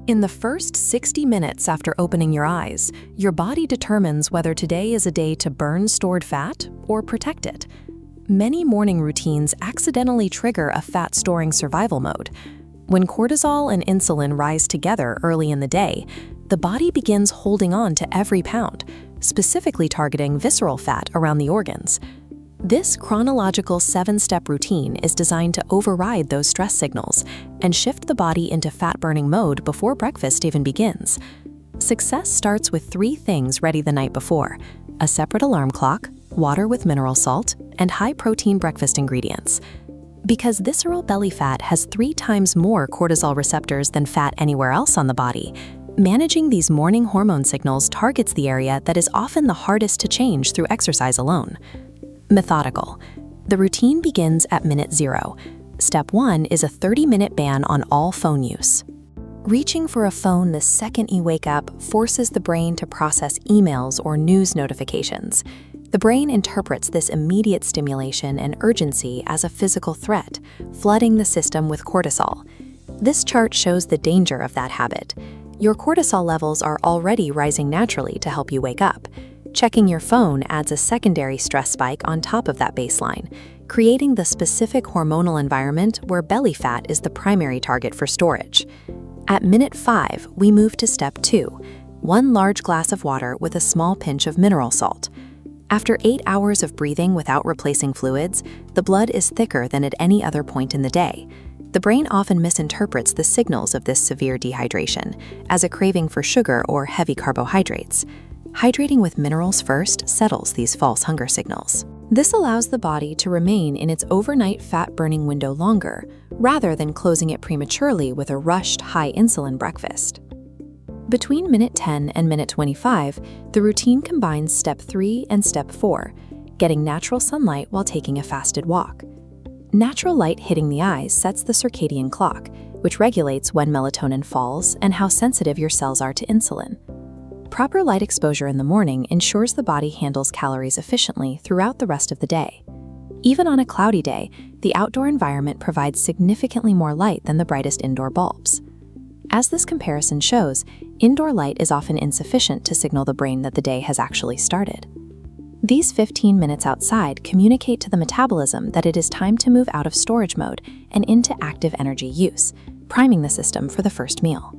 In the first 60 minutes after opening your eyes, your body determines whether today is a day to burn stored fat or protect it. Many morning routines accidentally trigger a fat-storing survival mode. When cortisol and insulin rise together early in the day, the body begins holding on to every pound, specifically targeting visceral fat around the organs. This chronological 7-step routine is designed to override those stress signals and shift the body into fat-burning mode before breakfast even begins. Success starts with 3 things ready the night before: a separate alarm clock, water with mineral salt, and high-protein breakfast ingredients. Because visceral belly fat has 3 times more cortisol receptors than fat anywhere else on the body, managing these morning hormone signals targets the area that is often the hardest to change through exercise alone. Methodical. The routine begins at minute 0. Step 1 is a 30-minute ban on all phone use. Reaching for a phone the second you wake up forces the brain to process emails or news notifications. The brain interprets this immediate stimulation and urgency as a physical threat, flooding the system with cortisol. This chart shows the danger of that habit. Your cortisol levels are already rising naturally to help you wake up. Checking your phone adds a secondary stress spike on top of that baseline, creating the specific hormonal environment where belly fat is the primary target for storage. At minute 5, we move to step 2, 1 large glass of water with a small pinch of mineral salt. After 8 hours of breathing without replacing fluids, the blood is thicker than at any other point in the day. The brain often misinterprets the signals of this severe dehydration as a craving for sugar or heavy carbohydrates. Hydrating with minerals first settles these false hunger signals. This allows the body to remain in its overnight fat-burning window longer, rather than closing it prematurely with a rushed, high-insulin breakfast. Between minute 10 and minute 25, the routine combines step 3 and step 4, getting natural sunlight while taking a fasted walk. Natural light hitting the eyes sets the circadian clock, which regulates when melatonin falls and how sensitive your cells are to insulin. Proper light exposure in the morning ensures the body handles calories efficiently throughout the rest of the day. Even on a cloudy day, the outdoor environment provides significantly more light than the brightest indoor bulbs. As this comparison shows, indoor light is often insufficient to signal the brain that the day has actually started. These 15 minutes outside communicate to the metabolism that it is time to move out of storage mode and into active energy use, priming the system for the first meal.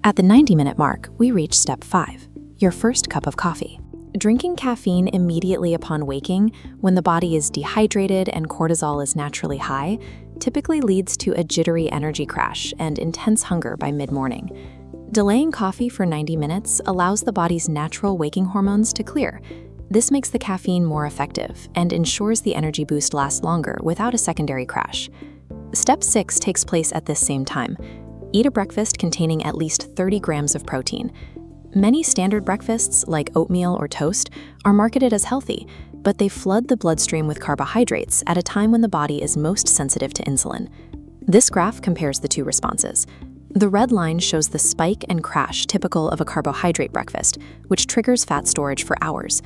At the 90-minute mark, we reach step 5, your first cup of coffee. Drinking caffeine immediately upon waking, when the body is dehydrated and cortisol is naturally high, typically leads to a jittery energy crash and intense hunger by mid-morning. Delaying coffee for 90 minutes allows the body's natural waking hormones to clear. This makes the caffeine more effective and ensures the energy boost lasts longer without a secondary crash. Step 6 takes place at this same time. Eat a breakfast containing at least 30 grams of protein. Many standard breakfasts, like oatmeal or toast, are marketed as healthy, but they flood the bloodstream with carbohydrates at a time when the body is most sensitive to insulin. This graph compares the 2 responses. The red line shows the spike and crash typical of a carbohydrate breakfast, which triggers fat storage for hours.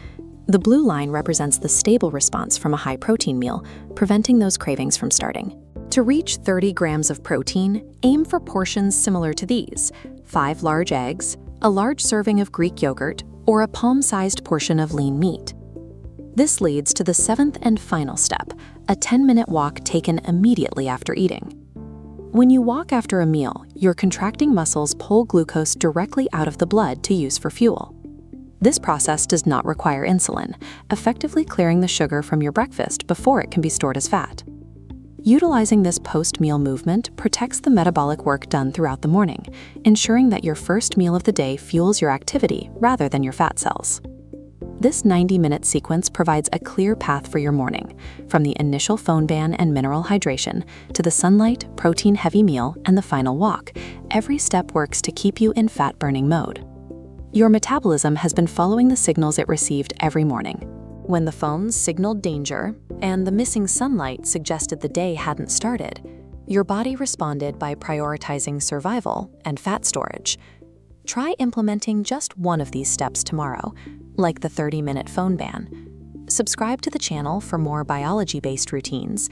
The blue line represents the stable response from a high-protein meal, preventing those cravings from starting. To reach 30 grams of protein, aim for portions similar to these: 5 large eggs, a large serving of Greek yogurt, or a palm-sized portion of lean meat. This leads to the 7th and final step, a 10-minute walk taken immediately after eating. When you walk after a meal, your contracting muscles pull glucose directly out of the blood to use for fuel. This process does not require insulin, effectively clearing the sugar from your breakfast before it can be stored as fat. Utilizing this post-meal movement protects the metabolic work done throughout the morning, ensuring that your first meal of the day fuels your activity rather than your fat cells. This 90-minute sequence provides a clear path for your morning, from the initial phone ban and mineral hydration to the sunlight, protein-heavy meal, and the final walk. Every step works to keep you in fat-burning mode. Your metabolism has been following the signals it received every morning. When the phones signaled danger and the missing sunlight suggested the day hadn't started, your body responded by prioritizing survival and fat storage. Try implementing just one of these steps tomorrow, like the 30-minute phone ban. Subscribe to the channel for more biology-based routines